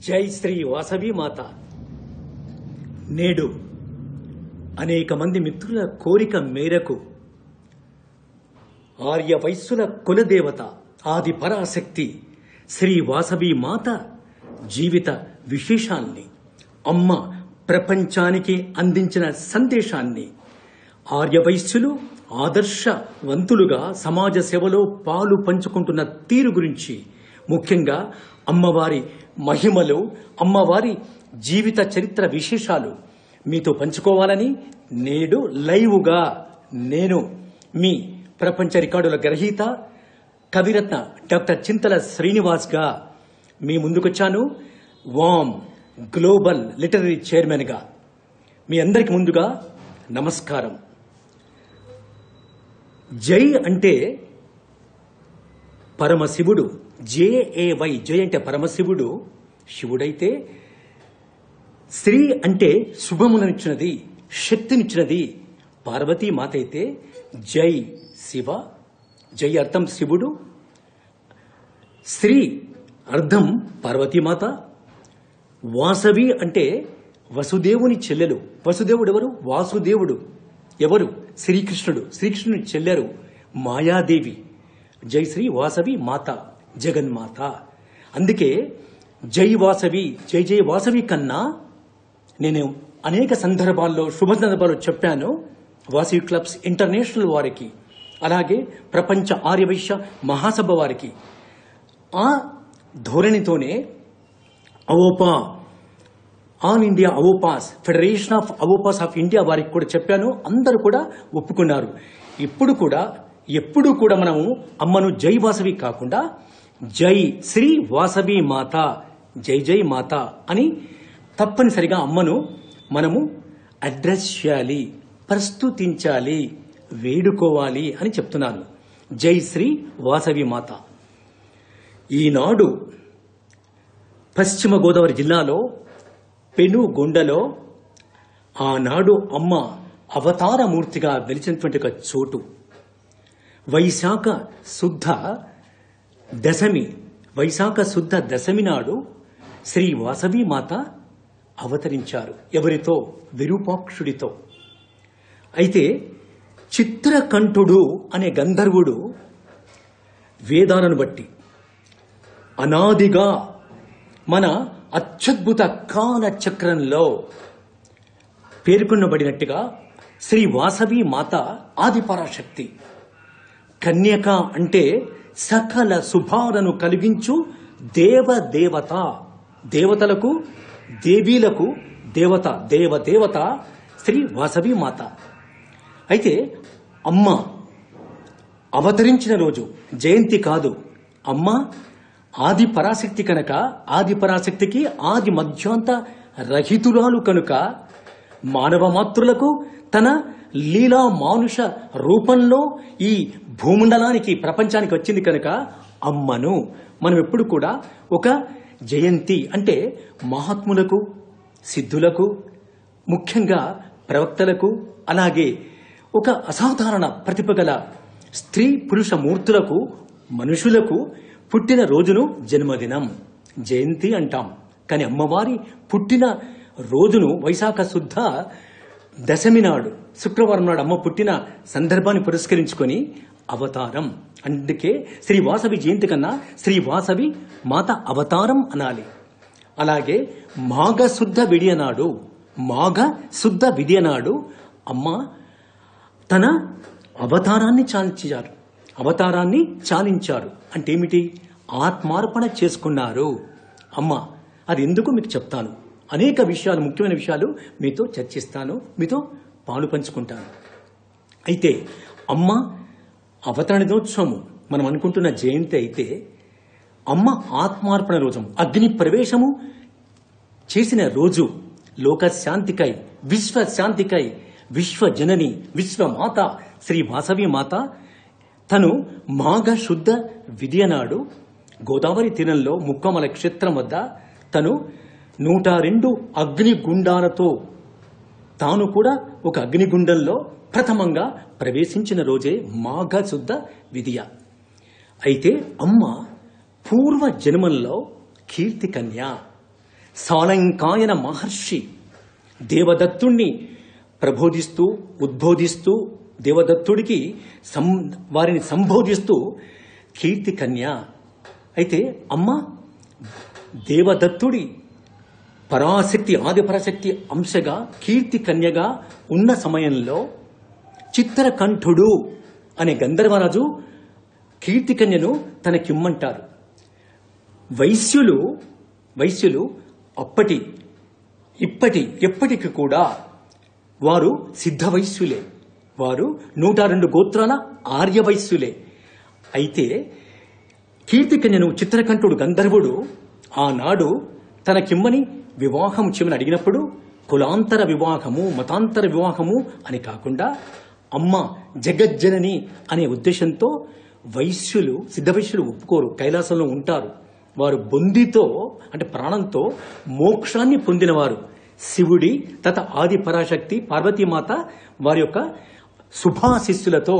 జై శ్రీ వాసవి మాత. నేడు అనేక మంది మిత్రుల కోరిక మేరకు ఆర్య వైశ్యుల కులదేవత ఆది పరాశక్తి శ్రీ వాసవి మాత జీవిత విశేషాన్ని, అమ్మ ప్రపంచానికి అందించిన సందేశాన్ని, ఆర్యవైశ్యులు ఆదర్శవంతులుగా సమాజ సేవలో పాలు పంచుకుంటున్న తీరు గురించి, ముఖ్యంగా అమ్మవారి మహిమలు, అమ్మవారి జీవిత చరిత్ర విశేషాలు మీతో పంచుకోవాలని నేడు లైవ్గా నేను మీ ప్రపంచ రికార్డుల గ్రహీత కవిరత్న డాక్టర్ చింతల శ్రీనివాస్గా మీ ముందుకొచ్చాను. వామ్ గ్లోబల్ లిటరరీ చైర్మన్గా మీ అందరికి ముందుగా నమస్కారం. జై అంటే పరమశివుడు, జేఏవై, జై అంటే పరమశివుడు శివుడైతే, శ్రీ అంటే శుభములనిచ్చినది, శక్తినిచ్చినది పార్వతీమాత అయితే జై శివ. జై అర్థం శివుడు, శ్రీ అర్థం పార్వతీమాత. వాసవి అంటే వసుదేవుని చెల్లెలు. వసుదేవుడు ఎవరు? వాసుదేవుడు ఎవరు? శ్రీకృష్ణుడు. శ్రీకృష్ణుని చెల్లెరు మాయాదేవి. జై శ్రీ వాసవి మాత, జగన్మాత. అందుకే జై వాసవి, జై జై వాసవి కన్నా నేను అనేక సందర్భాల్లో, శుభ సందర్భాల్లో చెప్పాను. వాసవి క్లబ్స్ ఇంటర్నేషనల్ వారికి, అలాగే ప్రపంచ ఆర్యవైశ్య మహాసభ వారికి ఆ ధోరణితోనే AVOPA, all India AVOPAs, federation of AVOPAs of India వారికి కూడా చెప్పాను. అందరూ కూడా ఒప్పుకున్నారు. ఎప్పుడు కూడా మనము అమ్మను జై వాసవి కాకుండా జై శ్రీ వాసవి మాత, జై జై మాత అని తప్పనిసరిగా అమ్మను మనము అడ్రస్ చేయాలి, ప్రస్తుతించాలి, వేడుకోవాలి అని చెప్తున్నాను. జై శ్రీ వాసవి మాత. ఈనాడు పశ్చిమ గోదావరి జిల్లాలో పెనుగొండలో ఆనాడు అమ్మ అవతారమూర్తిగా వెలిచినటువంటి ఒక చోటు. వైశాఖ శుద్ధ దశమి నాడు శ్రీ వాసవి మాత అవతరించారు. ఎవరితో? విరూపాక్షుడితో. అయితే చిత్రకంఠుడు అనే గంధర్వుడు వేదాలను బట్టి అనాదిగా మన అత్యద్భుత కాల చక్రంలో పేర్కొనబడినట్టుగా శ్రీ వాసవి మాత ఆదిపరాశక్తి. కన్యక అంటే సకల శుభాలను కలిగించు దేవదేవత, దేవతలకు దేవీలకు దేవత, దేవదేవత శ్రీ వాసవి మాత. అయితే అమ్మ అవతరించిన రోజు జయంతి కాదు, అమ్మ ఆది పరాశక్తి కనుక, ఆది పరాశక్తికి ఆది మధ్యాంత రహితురాలు కనుక మానవ మాతృలకు తన లీలా మానుష రూపంలో ఈ భూమండలానికి, ప్రపంచానికి వచ్చింది కనుక అమ్మను మనం ఎప్పుడు కూడా ఒక జయంతి అంటే మహాత్ములకు, సిద్ధులకు, ముఖ్యంగా ప్రవక్తలకు, అలాగే ఒక అసాధారణ ప్రతిభ గల స్త్రీ పురుష మూర్తులకు, మనుషులకు పుట్టిన రోజును జన్మదినం, జయంతి అంటాం. కానీ అమ్మవారి పుట్టిన రోజును వైశాఖ శుద్ధ దశమి నాడు, శుక్రవారం నాడు అమ్మ పుట్టిన సందర్భాన్ని పురస్కరించుకొని అవతారం. అందుకే శ్రీ వాసవి జయంతి కన్నా శ్రీ వాసవి మాత అవతారం అనాలి. అలాగే మాఘ శుద్ధ విడియ నాడు అమ్మ తన అవతారాన్ని చాలించారు. అంటే ఏమిటి? ఆత్మార్పణ చేసుకున్నారు అమ్మ. అది ఎందుకు మీకు చెప్తాను. అనేక విషయాలు, ముఖ్యమైన విషయాలు మీతో చర్చిస్తాను, మీతో పాలు పంచుకుంటాను. అయితే అమ్మ అవతరణ దినోత్సవము మనం అనుకుంటున్న జయంతి అయితే, అమ్మ ఆత్మార్పణ రోజు, అగ్ని ప్రవేశము చేసిన రోజు, లోకశాంతికై, విశ్వశాంతికై, విశ్వజనని, విశ్వమాత శ్రీ వాసవి మాత తను మాఘ శుద్ధ విదియ నాడు గోదావరి తీరంలో ముక్కమల క్షేత్రం వద్ద తను 102 అగ్నిగుండాలతో తాను కూడా ఒక అగ్నిగుండంలో ప్రథమంగా ప్రవేశించిన రోజే మాఘ శుద్ధ విదియ. అయితే అమ్మ పూర్వ జన్మల్లో కీర్తి కన్య, సాలంకాయన మహర్షి దేవదత్తుణ్ణి ప్రబోధిస్తూ ఉద్బోధిస్తూ దేవదత్తుడికి వారిని సంబోధిస్తూ కీర్తి కన్య. అయితే అమ్మ దేవదత్తుడి పరాశక్తి ఆదిపరాశక్తి అంశగా కీర్తి కన్యగా ఉన్న సమయంలో చిత్రకంఠుడు అనే గంధర్వరాజు కీర్తి కన్యను తనకిమ్మంటారు. వైశ్యులు ఎప్పటికి కూడా వారు సిద్ధ వైశ్యులే. వారు 102 గోత్రాల ఆర్య వైశ్యులే. అయితే కీర్తికన్యను చిత్రకంఠుడు గంధర్వుడు ఆనాడు తనకిమ్మని వివాహం చేయమని అడిగినప్పుడు కులాంతర వివాహము మతాంతర వివాహము అని కాకుండా అమ్మ జగజ్జనని అనే ఉద్దేశంతో సిద్ధ వైశ్యులు ఒప్పుకోరు, కైలాసంలో ఉంటారు. వారు బొందితో అంటే ప్రాణంతో మోక్షాన్ని పొందినవారు. శివుడి తత ఆది పరాశక్తి పార్వతీమాత వారి యొక్క శుభాశిస్సులతో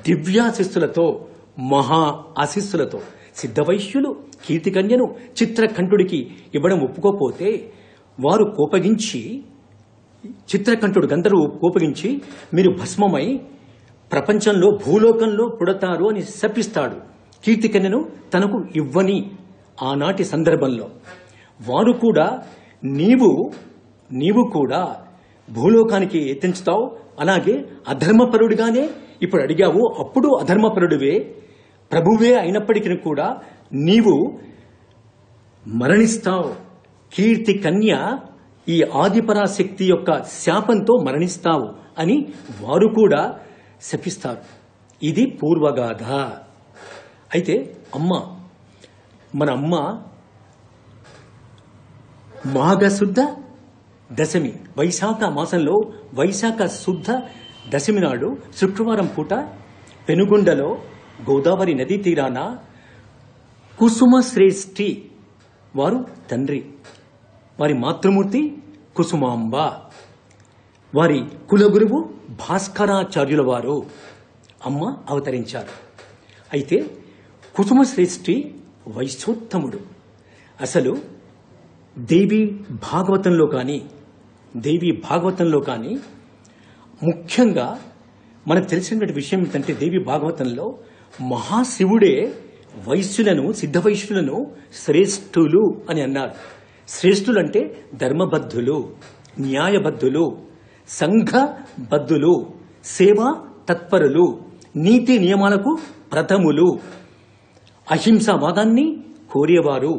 దివ్యాశిస్సులతో మహా ఆశిస్సులతో సిద్ధవైశ్యులు కీర్తికన్యను చిత్రకంఠుడికి ఇవ్వడం ఒప్పుకోపోతే వారు కోపగించి చిత్రకంఠుడు గంధర్వు కోపగించి మీరు భస్మమై ప్రపంచంలో భూలోకంలో పుడతారు అని శపిస్తాడు. కీర్తికన్యను తనకు ఇవ్వని ఆనాటి సందర్భంలో వారు కూడా నీవు కూడా భూలోకానికి ఎత్తించుతావు, అలాగే అధర్మపరుడిగానే ఇప్పుడు అడిగావు, అప్పుడు అధర్మపరుడివే ప్రభువే అయినప్పటికీ కూడా నీవు మరణిస్తావు. కీర్తి కన్య ఈ ఆదిపరాశక్తి యొక్క శాపంతో మరణిస్తావు అని వారు కూడా శపిస్తారు. ఇది పూర్వగాథ. అయితే మన అమ్మ మాఘశుద్ధ దశమి వైశాఖ మాసంలో వైశాఖ శుద్ధ దశమి నాడు శుక్రవారం పూట పెనుగొండలో గోదావరి నదీ తీరాన కుసుమశ్రేష్ఠి వారు తండ్రి, వారి మాతృమూర్తి కుసుమాంబ, వారి కులగురువు భాస్కరాచార్యుల వారు అమ్మ అవతరించారు. అయితే కుసుమశ్రేష్ఠి వైశ్యోత్తముడు. అసలు దేవి భాగవతంలో కానీ ముఖ్యంగా మనకు తెలిసినటువంటి విషయం ఏంటంటే దేవి భాగవతంలో మహాశివుడే వైశ్యులను సిద్ధ వైశ్యులను శ్రేష్ఠులు అని అన్నారు. శ్రేష్ఠులు అంటే ధర్మబద్ధులు, న్యాయబద్ధులు, సంఘబద్ధులు, సేవా తత్పరులు, నీతి నియమాలకు ప్రథములు, అహింసావాదాన్ని కోరేవారు,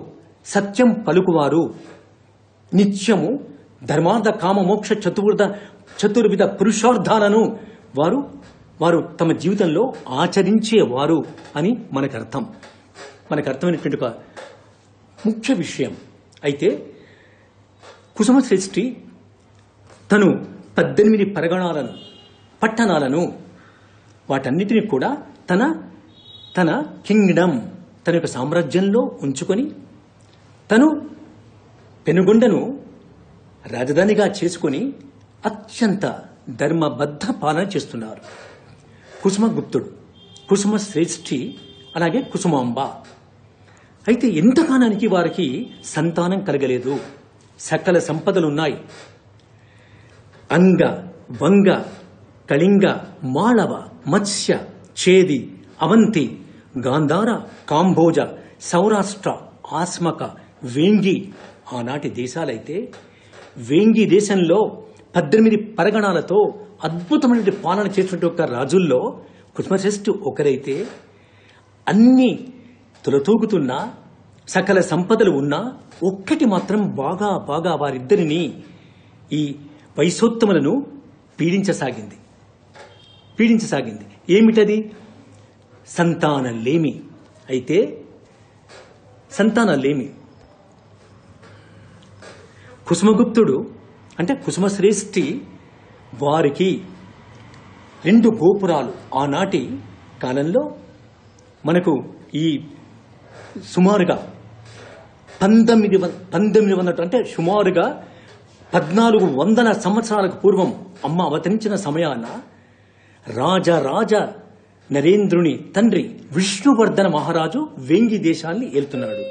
సత్యం పలుకువారు, నిత్యము ధర్మార్థ కామ మోక్ష చతుర్విధ పురుషార్థాలను వారు తమ జీవితంలో ఆచరించేవారు అని మనకు అర్థమైనటువంటి ఒక ముఖ్య విషయం. అయితే కుసుమశ్రేష్ఠి తను 18 పట్టణాలను వాటన్నిటిని కూడా తన కింగ్డమ్ తన యొక్క సామ్రాజ్యంలో ఉంచుకొని తను పెనుగొండను రాజధానిగా చేసుకుని అత్యంత ధర్మబద్ధ పాలన చేస్తున్నారు. కుసుమగుప్తుడు, కుసుమశ్రేష్ఠి, అలాగే కుసుమాంబ. అయితే ఎంతకాలానికి వారికి సంతానం కలగలేదు. సకల సంపదలున్నాయి. అంగ, వంగ, కళింగ, మాళవ, మత్స్య, చేది, అవంతి, గాంధార, కాంబోజ, సౌరాష్ట్ర, ఆస్మక, వేంగి ఆనాటి దేశాలైతే వేంగి దేశంలో 18 పరగణాలతో అద్భుతమైన పాలన చేసినటువంటి ఒక రాజుల్లో కుసుమశ్రేష్ఠి ఒకరైతే అన్ని తులతూగుతున్న సకల సంపదలు ఉన్నా ఒక్కటి మాత్రం బాగా వారిద్దరిని ఈ వైశ్యోత్తములను పీడించసాగింది. ఏమిటది? సంతానలేమి. అయితే సంతానలేమి కుసుమగుప్తుడు అంటే కుసుమశ్రేష్ఠి వారికి 2 గోపురాలు ఆనాటి కాలంలో మనకు ఈ సుమారుగా 1900 అంటే సుమారుగా 1400 సంవత్సరాలకు పూర్వం అమ్మ అవతరించిన సమయాన రాజ నరేంద్రుని తండ్రి విష్ణువర్ధన మహారాజు వేంగి దేశాన్ని ఏలుతున్నాడు.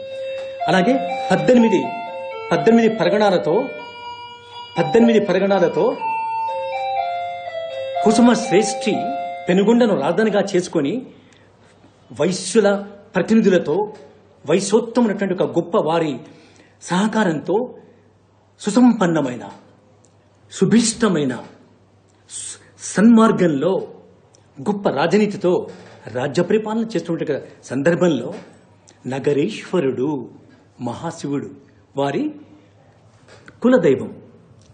అలాగే 18 18 పరగణాలతో 18 పరగణాలతో కుసుమ శ్రేష్ఠి పెనుగొండను రాజధానిగా చేసుకొని వైశ్యుల ప్రతినిధులతో వైశ్యోత్తమైనటువంటి ఒక గొప్ప వారి సహకారంతో సుసంపన్నమైన సుభిష్టమైన సన్మార్గంలో గొప్ప రాజనీతితో రాజ్య పరిపాలన చేస్తున్న సందర్భంలో నగరేశ్వరుడు మహాశివుడు వారి కులదైవం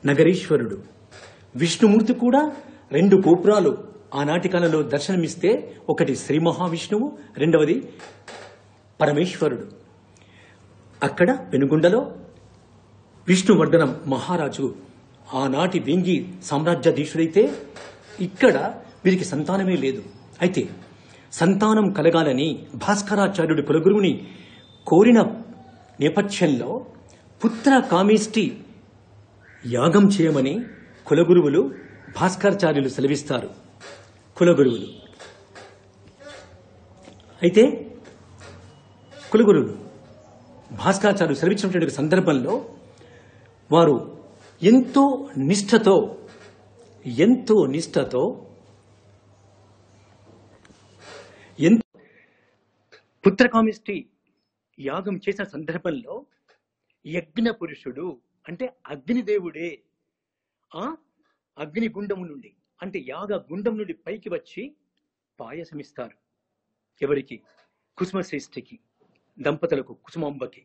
నగరేశ్వరుడు. విష్ణుమూర్తి కూడా 2 గోపురాలు ఆనాటి కాలంలో దర్శనమిస్తే ఒకటి శ్రీ మహావిష్ణువు, రెండవది పరమేశ్వరుడు. అక్కడ పెనుగొండలో విష్ణువర్ధనం మహారాజు ఆనాటి వేంగి సామ్రాజ్యాధీశుడైతే ఇక్కడ వీరికి సంతానమే లేదు. అయితే సంతానం కలగాలని భాస్కరాచార్యుడి కులగురువుని కోరిన నేపథ్యంలో పుత్ర కామేష్టి యాగం చేయమని కులగురువులు భాస్కరాచార్యులు సెలవిస్తారు. కులగురువులు అయితే కులగురువులు భాస్కరాచార్యులు సెలవించినటువంటి సందర్భంలో వారు ఎంతో నిష్ఠతో పుత్రకామిష్టి యాగం చేసిన సందర్భంలో యజ్ఞ పురుషుడు అంటే అగ్నిదేవుడే ఆ అగ్నిగుండము నుండి అంటే యాగ గుండం నుండి పైకి వచ్చి పాయసమిస్తారు. ఎవరికి? కుసుమశ్రేష్ఠికి, దంపతులకు, కుసుమాంబకి.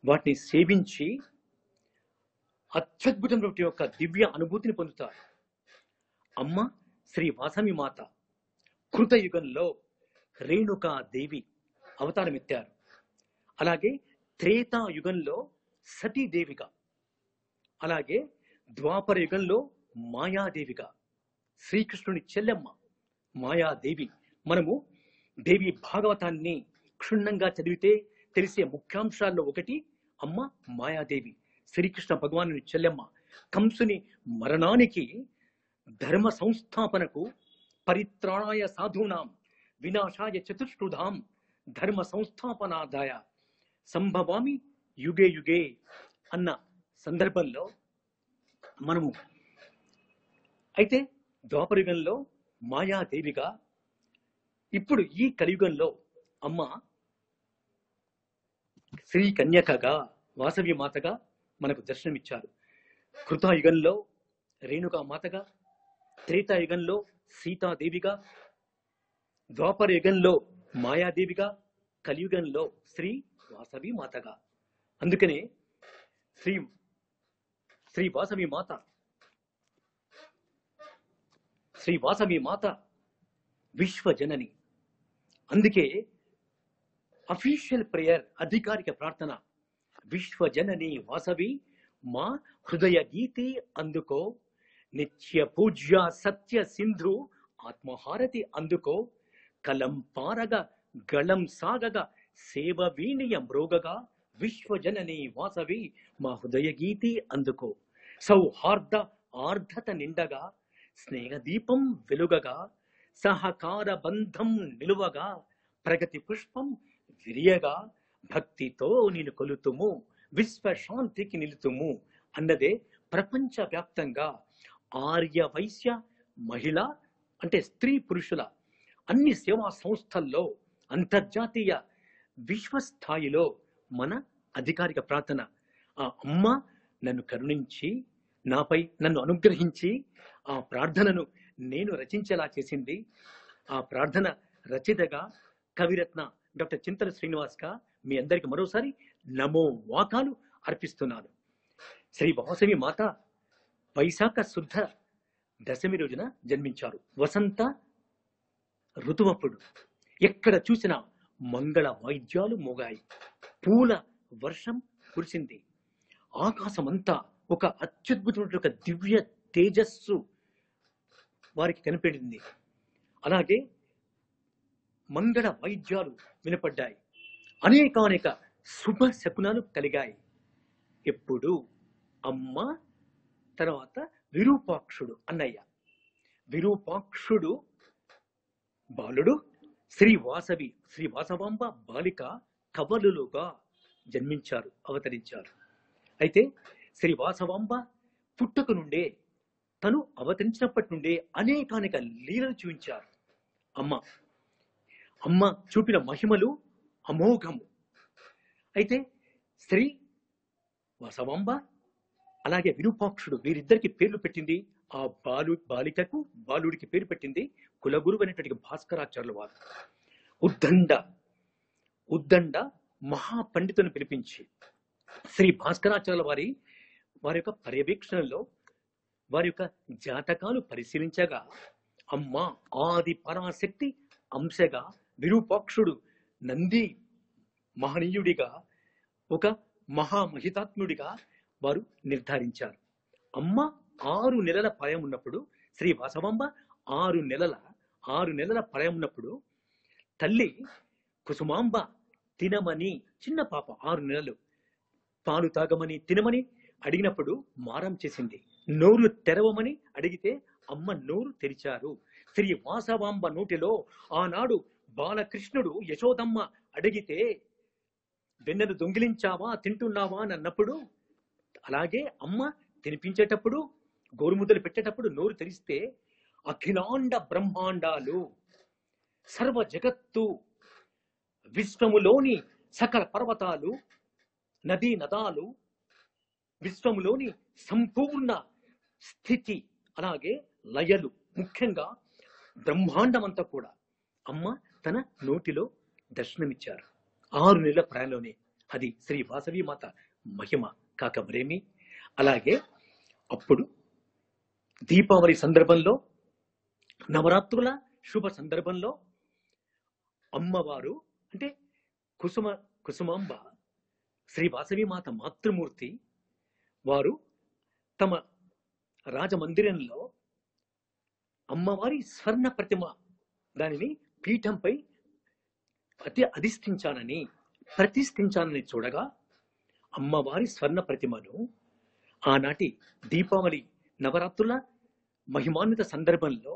వాటిని సేవించి అత్యద్భుతమైన యొక్క దివ్య అనుభూతిని పొందుతారు. అమ్మ శ్రీ వాసవి మాత కృతయుగంలో రేణుకాదేవి అవతారమెత్తారు. అలాగే త్రేతాయుగంలో సతీదేవిగా, అలాగే ద్వాపర యుగంలో మాయాదేవిగా, శ్రీకృష్ణుని చెల్లెమ్మ మాయాదేవి. మనము దేవి భాగవతాన్ని క్షుణ్ణంగా చదివితే తెలిసే ముఖ్యాంశాల్లో ఒకటి అమ్మ మాయాదేవి, శ్రీకృష్ణ భగవానుని చెల్లెమ్మ. కంసుని మరణానికి, ధర్మ సంస్థాపనకు, పరిత్రాణాయ సాధూనాం వినాశాయ చతుష్టుధాం ధర్మ సంస్థాపనాదాయ సంభవామి యుగే యుగే అన్న సందర్భంలో మనము అయితే ద్వాపరయుగంలో మాయాదేవిగా, ఇప్పుడు ఈ కలియుగంలో అమ్మ శ్రీ కన్యకగా, వాసవి మాతగా మనకు దర్శనమిచ్చారు. కృతాయుగంలో రేణుకా మాతగా, త్రేతాయుగంలో సీతాదేవిగా, ద్వాపర యుగంలో మాయాదేవిగా, కలియుగంలో శ్రీ వాసవి మాతగా. అందుకనే శ్రీ వాసవి మాత విశ్వజనని. అందుకే అఫీషియల్ ప్రేయర్, అధికారిక ప్రార్థన, విశ్వజనని వాసవి మా హృదయ గీతి అందుకో, నిత్య పూజ్య సత్య సింధు ఆత్మహారతి అందుకో, కలం పారగ గళం సాగగ సేవ వీణియ మ్రోగగా, విశ్వజనని వాసవి మా హృదయ గీతి అందుకో. సౌహార్ద ఆర్ధత నిండగా, స్నేహదీపం వెలుగగా, సహకార బంధం నిలువగా, ప్రగతి పుష్పం విరియగా, భక్తితో నేను కొలుతుము, విశ్వశాంతికి నిలుతుము అన్నదే ప్రపంచ వ్యాప్తంగా ఆర్య వైశ్య మహిళ అంటే స్త్రీ పురుషుల అన్ని సేవా సంస్థల్లో అంతర్జాతీయ విశ్వస్థాయిలో మన అధికారిక ప్రార్థన. ఆ అమ్మ నన్ను కరుణించి నాపై నన్ను అనుగ్రహించి ఆ ప్రార్థనను నేను రచించేలా చేసింది. ఆ ప్రార్థన రచయితగా కవిరత్న డాక్టర్ చింతల శ్రీనివాస్గా మీ అందరికి మరోసారి నమో వాకాలు అర్పిస్తున్నాను. శ్రీ వాసవి మాత వైశాఖ శుద్ధ దశమి రోజున జన్మించారు. వసంత ఋతువప్పుడు ఎక్కడ చూసినా మంగళ వాయిద్యాలు మోగాయి, పూల వర్షం కురిసింది, ఆకాశమంతా ఒక అత్యద్భుతమైన ఒక దివ్య తేజస్సు వారికి కనిపెడింది. అలాగే మంగళ వాయిద్యాలు వినపడ్డాయి, అనేకానేక శుభ శకునాలు కలిగాయి. ఎప్పుడు అమ్మ తర్వాత విరూపాక్షుడు అన్నయ్య, విరూపాక్షుడు బాలుడు శ్రీ వాసవాంబ బాలిక కవలులుగా జన్మించారు, అవతరించారు. అయితే శ్రీ వాసవాంబ పుట్టక నుండే, తను అవతరించినప్పటి నుండే అనేకానేక లీలలు చూపించారు అమ్మ. అమ్మ చూపిన మహిమలు అమోఘము. అయితే శ్రీ వాసవాంబ అలాగే విరూపాక్షుడు, వీరిద్దరికి పేర్లు పెట్టింది ఆ బాలికకు, బాలుడికి పేరు పెట్టింది కులగురువు అనేటువంటి భాస్కరాచార్యుల వారు. ఉద్దండ మహాపండితుని పిలిపించి శ్రీ భాస్కరాచార్యుల వారి యొక్క పర్యవేక్షణలో వారి యొక్క జాతకాలు పరిశీలించగా అమ్మ ఆది పరాశక్తి అంశగా, విరూపాక్షుడు నంది మహనీయుడిగా, ఒక మహామహితాత్ముడిగా వారు నిర్ధారించారు. అమ్మ 6 నెలల ప్రాయం ఉన్నప్పుడు, శ్రీ వాసవాంబ 6 నెలల ప్రాయం ఉన్నప్పుడు తల్లి కుసుమాంబ తినమని, చిన్న పాప 6 నెలలు, పాలు తాగమని తినమని అడిగినప్పుడు మారం చేసింది. నోరు తెరవమని అడిగితే అమ్మ నోరు తెరిచారు. శ్రీ వాసవాంబ నోటిలో ఆనాడు బాలకృష్ణుడు యశోదమ్మ అడిగితే వెన్నెలు దొంగిలించావా, తింటున్నావా అని అన్నప్పుడు, అలాగే అమ్మ తినిపించేటప్పుడు, గోరుముద్దలు పెట్టేటప్పుడు నోరు తెరిస్తే అఖిలాండ బ్రహ్మాండాలు, సర్వ జగత్తు, విశ్వములోని సకల పర్వతాలు, నదీ నదాలు, విశ్వములోని సంపూర్ణ స్థితి, అలాగే లయలు, ముఖ్యంగా బ్రహ్మాండమంతా కూడా అమ్మ తన నోటిలో దర్శనమిచ్చారు 6 నెలల ప్రాయంలోనే. అది శ్రీ వాసవి మాత మహిమ కాక మరేమి. అలాగే అప్పుడు దీపావళి సందర్భంలో, నవరాత్రుల శుభ సందర్భంలో అమ్మవారు అంటే కుసుమాంబ, శ్రీ వాసవి మాత మాతృమూర్తి వారు తమ రాజమందిరంలో అమ్మవారి స్వర్ణ ప్రతిమ, దానిని పీఠంపై ప్రతిష్ఠించానని చూడగా, అమ్మవారి స్వర్ణ ప్రతిమను ఆనాటి దీపావళి నవరాత్రుల మహిమాన్విత సందర్భంలో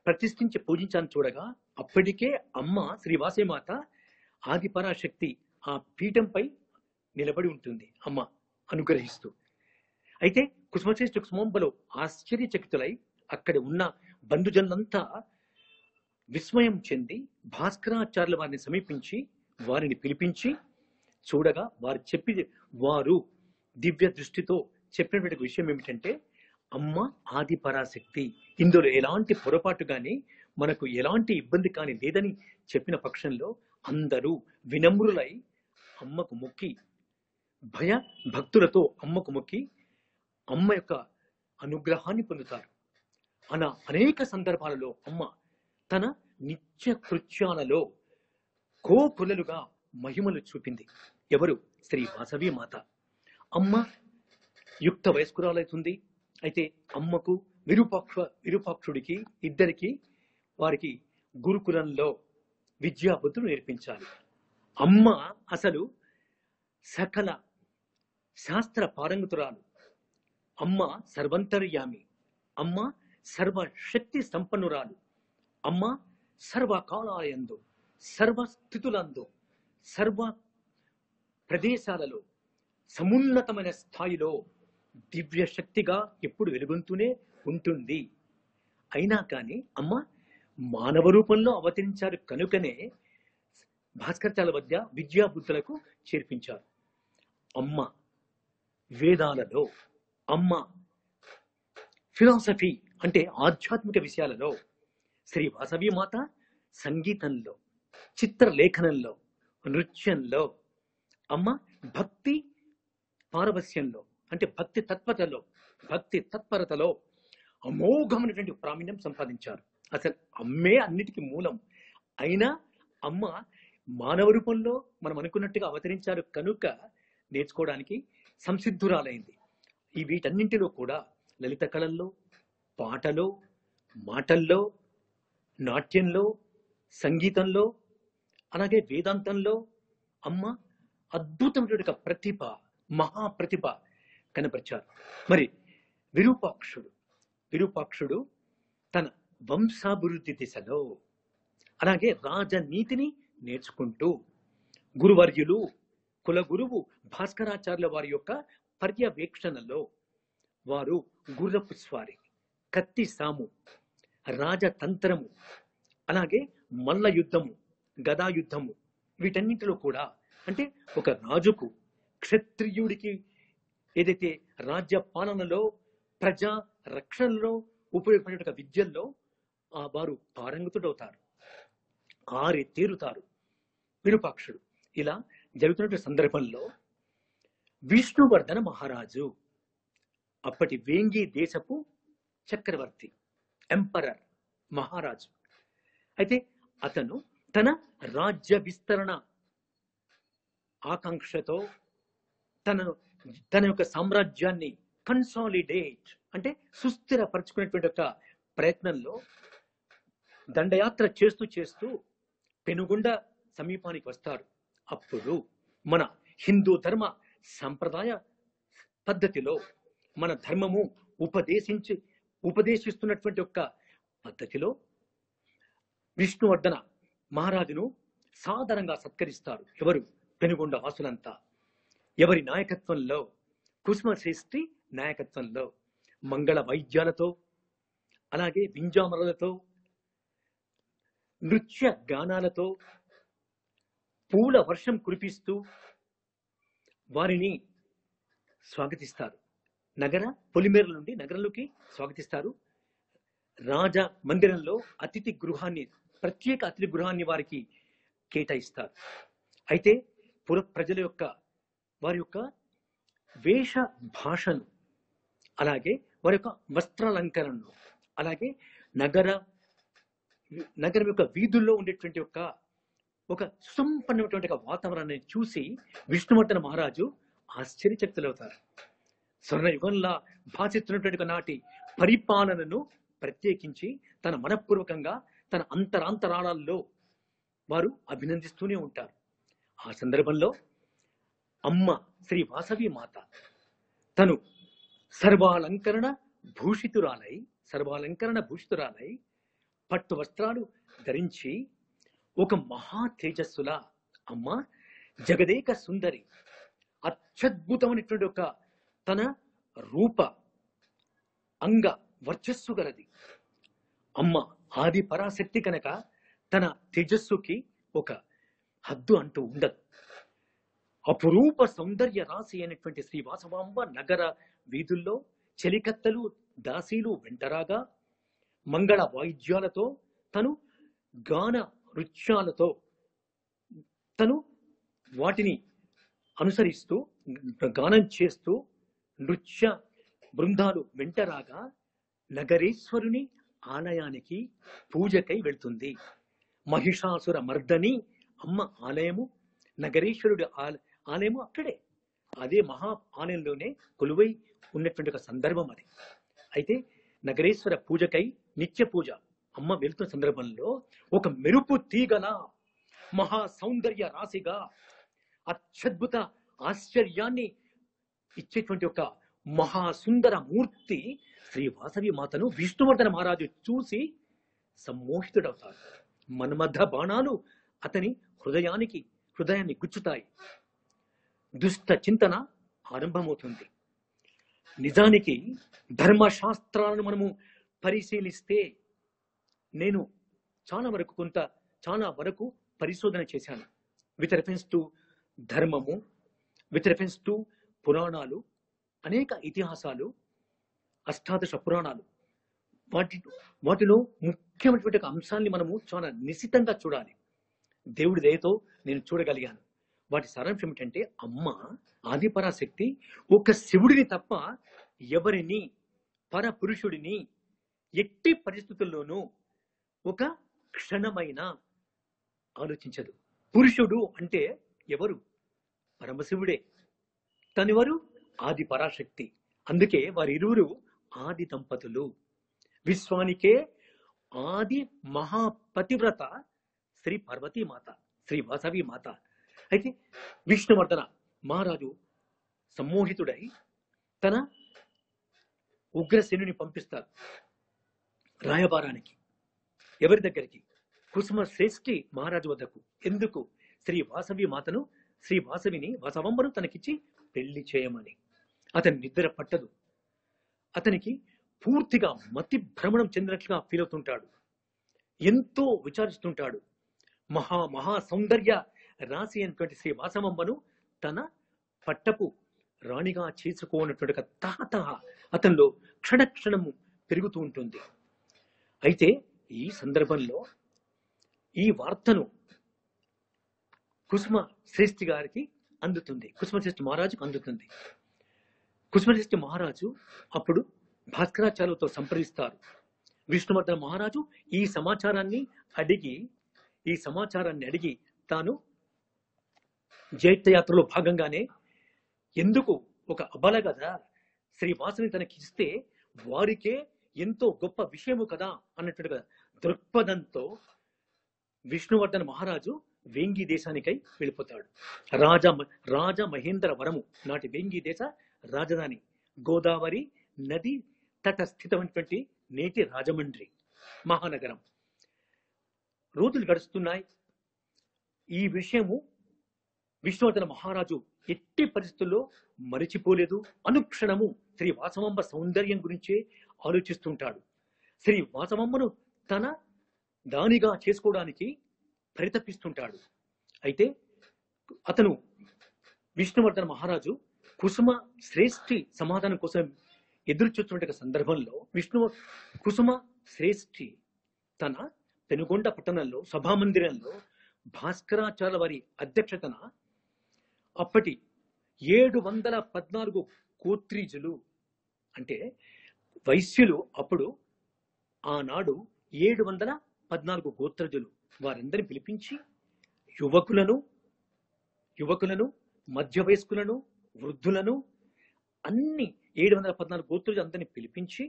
ప్రతిష్ఠించి పూజించాలని చూడగా, అప్పటికే అమ్మ శ్రీ వాసవి మాత ఆదిపరాశక్తి ఆ పీఠంపై నిలబడి ఉంటుంది అమ్మ అనుగ్రహిస్తూ. అయితే కుసుమశ్రేష్ఠ కుసుమాంబలో ఆశ్చర్యచకితులై అక్కడ ఉన్న బంధుజనులంతా విస్మయం చెంది భాస్కరాచార్యుల వారిని సమీపించి వారిని పిలిపించి చూడగా, వారు దివ్య దృష్టితో చెప్పినటువంటి విషయం ఏమిటంటే, అమ్మ ఆది పరాశక్తి, ఇందులో ఎలాంటి పొరపాటు కానీ మనకు ఎలాంటి ఇబ్బంది కానీ లేదని చెప్పిన పక్షంలో అందరూ వినమ్రులై అమ్మకు మొక్కి, భయ భక్తులతో అమ్మకు మొక్కి అమ్మ యొక్క అనుగ్రహాన్ని పొందుతారు. అలా అనేక సందర్భాలలో అమ్మ తన నిత్య కృత్యాలలో కోకొలలుగా మహిమలు చూపింది. ఎవరు? శ్రీ వాసవి మాత. అమ్మ యుక్త వయస్కురాలవుతుంది. అయితే అమ్మకు విరూపాక్షుడికి ఇద్దరికి వారికి గురుకులంలో విద్యాబుద్ధులు నేర్పించాలి. అమ్మ అసలు సకల శాస్త్ర పారంగతురాలు. అమ్మ సర్వంతర్యామి. అమ్మ సర్వశక్తి సంపన్నురాలు. అమ్మ సర్వకాలాయందు, సర్వస్థితులందు, సర్వ ప్రదేశాలలో సమున్నతమైన స్థాయిలో దివ్య శక్తిగా ఎప్పుడు వెలుగొంతూనే ఉంటుంది. అయినా కానీ అమ్మ మానవ రూపంలో అవతరించారు కనుకనే భాస్కరాచార్యుల వద్ద విద్యాబుద్ధులకు చేర్పించారు. అమ్మ వేదాలలో, అమ్మ ఫిలాసఫీ అంటే ఆధ్యాత్మిక విషయాలలో, శ్రీ వాసవి మాత సంగీతంలో, చిత్రలేఖనంలో, నృత్యంలో, అమ్మ భక్తి పారవస్యంలో అంటే భక్తి తత్పరతలో అమోఘమైనటువంటి ప్రావీణ్యం సంపాదించారు. అసలు అమ్మే అన్నిటికీ మూలం. అయినా అమ్మ మానవ రూపంలో మనం అనుకున్నట్టుగా అవతరించారు కనుక నేర్చుకోవడానికి సంసిద్ధురాలైంది. ఈ వీటన్నింటిలో కూడా లలిత కళల్లో, పాటలో, మాటల్లో, నాట్యంలో, సంగీతంలో, అలాగే వేదాంతంలో అమ్మ అద్భుతమైన ప్రతిభ, మహాప్రతిభ కనపరిచారు. మరి విరూపాక్షుడు తన వంశాభివృద్ధి దిశలో, అలాగే రాజనీతిని నేర్చుకుంటూ గురువర్యులు, కులగురువు భాస్కరాచార్యుల వారి యొక్క పర్యవేక్షణలో వారు గుర్రపు స్వారీ, కత్తి సాము, రాజతంత్రము, అలాగే మల్ల యుద్ధము, గదా యుద్ధము, వీటన్నింటిలో కూడా అంటే ఒక రాజుకు, క్షత్రియుడికి ఏదైతే రాజ్య పాలనలో, ప్రజా రక్షణలో ఉపయోగపడే విద్యల్లో వారు పారంగతుడవుతారు, తీరుతారు. విరూపాక్షుడు ఇలా జరుగుతున్న సందర్భంలో విష్ణువర్ధన మహారాజు అప్పటి వేంగి దేశపు చక్రవర్తి, ఎంపరర్, మహారాజు. అయితే అతను తన రాజ్య విస్తరణ ఆకాంక్షతో తన యొక్క సామ్రాజ్యాన్ని కన్సాలిడేట్ అంటే సుస్థిరపరచుకునేటువంటి ఒక ప్రయత్నంలో దండయాత్ర చేస్తూ చేస్తూ పెనుగొండ సమీపానికి వస్తారు. అప్పుడు మన హిందూ ధర్మ సంప్రదాయ పద్ధతిలో మన ధర్మము ఉపదేశిస్తున్నటువంటి ఒక పద్ధతిలో విష్ణువర్ధన మహారాజును సాదరంగా సత్కరిస్తారు. ఎవరు? పెనుగొండ వాసులంతా. ఎవరి నాయకత్వంలో? కుసుమశ్రేష్ఠి నాయకత్వంలో మంగళ వైద్యాలతో, అలాగే వింజామరలతో, నృత్య గానాలతో, పూల వర్షం కురిపిస్తూ వారిని స్వాగతిస్తారు. నగర పొలిమేరల నుండి నగరంలోకి స్వాగతిస్తారు. రాజ మందిరంలో ప్రత్యేక అతిథి గృహాన్ని వారికి కేటాయిస్తారు. అయితే పుర ప్రజల యొక్క వారి యొక్క వేష భాషను, అలాగే వారి యొక్క వస్త్రాలంకరణను, అలాగే నగరం యొక్క వీధుల్లో ఉండేటువంటి ఒక సుసంపన్నమైనటువంటి వాతావరణాన్ని చూసి విష్ణువర్ధన మహారాజు ఆశ్చర్యచకితులవుతారు. స్వర్ణయుగంలా భాషిస్తున్నటువంటి నాటి పరిపాలనను ప్రత్యేకించి తన మనఃపూర్వకంగా తన అంతరాంతరాళాల్లో వారు అభినందిస్తూనే ఉంటారు. ఆ సందర్భంలో అమ్మ శ్రీ వాసవి మాత తను సర్వాలంకరణ భూషితురాలై పట్టు వస్త్రాలు ధరించి ఒక మహా తేజస్సుల అమ్మ జగదేక సుందరి అత్యద్భుతమైనటువంటి తన రూప అంగ వర్చస్సు గలది. అమ్మ ఆది పరాశక్తి కనుక తన తేజస్సుకి ఒక హద్దు అంటూ ఉండదు. అపురూప సౌందర్య రాశి అయినటువంటి శ్రీ వాసవాంబ నగర వీధుల్లో చెలికత్తలు, దాసీలు వెంటరాగా మంగళ వాయిద్యాలతో, తను గాన నృత్యాలతో తను వాటిని అనుసరిస్తూ గానం చేస్తూ నృత్య బృందాలు వెంటరాగా నగరేశ్వరుని ఆలయానికి పూజకై వెళ్తుంది. మహిషాసుర మర్దని అమ్మ ఆలయము, నగరేశ్వరుడి ఆలయము అక్కడే, అదే మహా ఆలయంలోనే కొలువై ఉన్నటువంటి ఒక సందర్భం అది. అయితే నగరేశ్వర పూజకై నిత్య పూజ అమ్మ వెళ్తున్న సందర్భంలో ఒక మెరుపు తీగల మహా సౌందర్య రాశిగా అత్యద్భుత ఆశ్చర్యాన్ని ఇచ్చేటువంటి ఒక మహాసుందర మూర్తి శ్రీ వాసవి మాతను విష్ణువర్ధన మహారాజు చూసి సమ్మోహితుడవుతాడు. మన్మథ బాణాలు అతని హృదయాన్ని గుచ్చుతాయి. దుష్ట చింతన ఆరంభమవుతుంది. నిజానికి ధర్మశాస్త్రాలను మనము పరిశీలిస్తే, నేను చాలా వరకు పరిశోధన చేశాను విత్ రెఫరెన్స్ టు ధర్మము, విత్ రెఫరెన్స్ టు పురాణాలు, అనేక ఇతిహాసాలు, అష్టాదశ పురాణాలు. వాటిలో ముఖ్యమైనటువంటి అంశాన్ని మనము చాలా నిశితంగా చూడాలి. దేవుడి దయతో నేను చూడగలిగాను. వాటి సారాంశం ఏమిటంటే, అమ్మ ఆదిపరాశక్తి ఒక శివుడిని తప్ప ఎవరిని, పరపురుషుడిని ఎట్టి పరిస్థితుల్లోనూ ఒక క్షణమైన ఆలోచించదు. పురుషుడు అంటే ఎవరు? పరమశివుడే. తనెవరు? ఆది పరాశక్తి. అందుకే వారిరువురు ఆది దంపతులు. విశ్వానికే ఆది మహాపతివ్రత శ్రీ పార్వతీమాత, శ్రీ వాసవి మాత. అయితే విష్ణువర్ధన మహారాజు సమ్మోహితుడై తన ఉగ్రసేనుని పంపిస్తారు రాయబారానికి. ఎవరి దగ్గరికి? కుసుమ శ్రేష్ఠి మహారాజు వద్దకు. ఎందుకు? శ్రీ వాసవి మాతను, శ్రీ వాసవిని, వాసవంబను తనకిచ్చి పెళ్లి చేయమని. అతని నిద్ర పట్టదు. అతనికి పూర్తిగా మతి భ్రమణం చెందినట్లుగా ఫీల్ అవుతుంటాడు. ఎంతో విచారిస్తుంటాడు. మహా సౌందర్య రాశి అయినటువంటి శ్రీ వాసవమ్మను తన పట్టపు రాణిగా చేసుకోనటువంటి తహతహ అతనిలో క్షణక్షణము పెరుగుతూ ఉంటుంది. అయితే ఈ సందర్భంలో ఈ వార్తను కుసుమ శ్రేష్ఠి గారికి అందుతుంది. కుసుమశ్రేష్ఠి మహారాజుకు అందుతుంది. కుసుమశ్రేష్ఠి మహారాజు అప్పుడు భాస్కరాచార్యులతో సంప్రదిస్తారు. విష్ణువర్ధన మహారాజు ఈ సమాచారాన్ని అడిగి తాను జైత్యయాత్రలో భాగంగానే ఎందుకు ఒక అబల కదా శ్రీ వాసుని తనకిస్తే వారికే ఎంతో గొప్ప విషయము కదా అన్నట్టుగా దృక్పథంతో విష్ణువర్ధన మహారాజు వేంగి దేశానికై వెళ్ళిపోతాడు. రాజ మహేంద్రవరము నాటి వేంగి దేశ రాజధాని గోదావరి నది తట స్థితమైనటువంటి నేటి రాజమండ్రి మహానగరం. రోజులు గడుస్తున్నాయి. ఈ విషయము విష్ణువర్ధన మహారాజు ఎట్టి పరిస్థితుల్లో మరిచిపోలేదు. అనుక్షణము శ్రీ వాసవాంబ సౌందర్యం గురించే ఆలోచిస్తుంటాడు. శ్రీ వాసవాంబను తన దానిగా చేసుకోవడానికి పరితపిస్తుంటాడు. అయితే అతను విష్ణువర్ధన మహారాజు కుసుమ శ్రేష్ఠి సమాధానం కోసం ఎదురు చూస్తున్న సందర్భంలో కుసుమ శ్రేష్ఠి తన పెనుగొండ పట్టణంలో సభామందిరంలో భాస్కరాచార్య వారి అధ్యక్షతన అప్పటి 714 గోత్రీజులు అంటే వైశ్యులు, అప్పుడు ఆనాడు 714 గోత్రజులు వారందరిని పిలిపించి యువకులను మధ్య వయస్కులను వృద్ధులను అన్ని 714 గోత్రులు అందరినీ పిలిపించి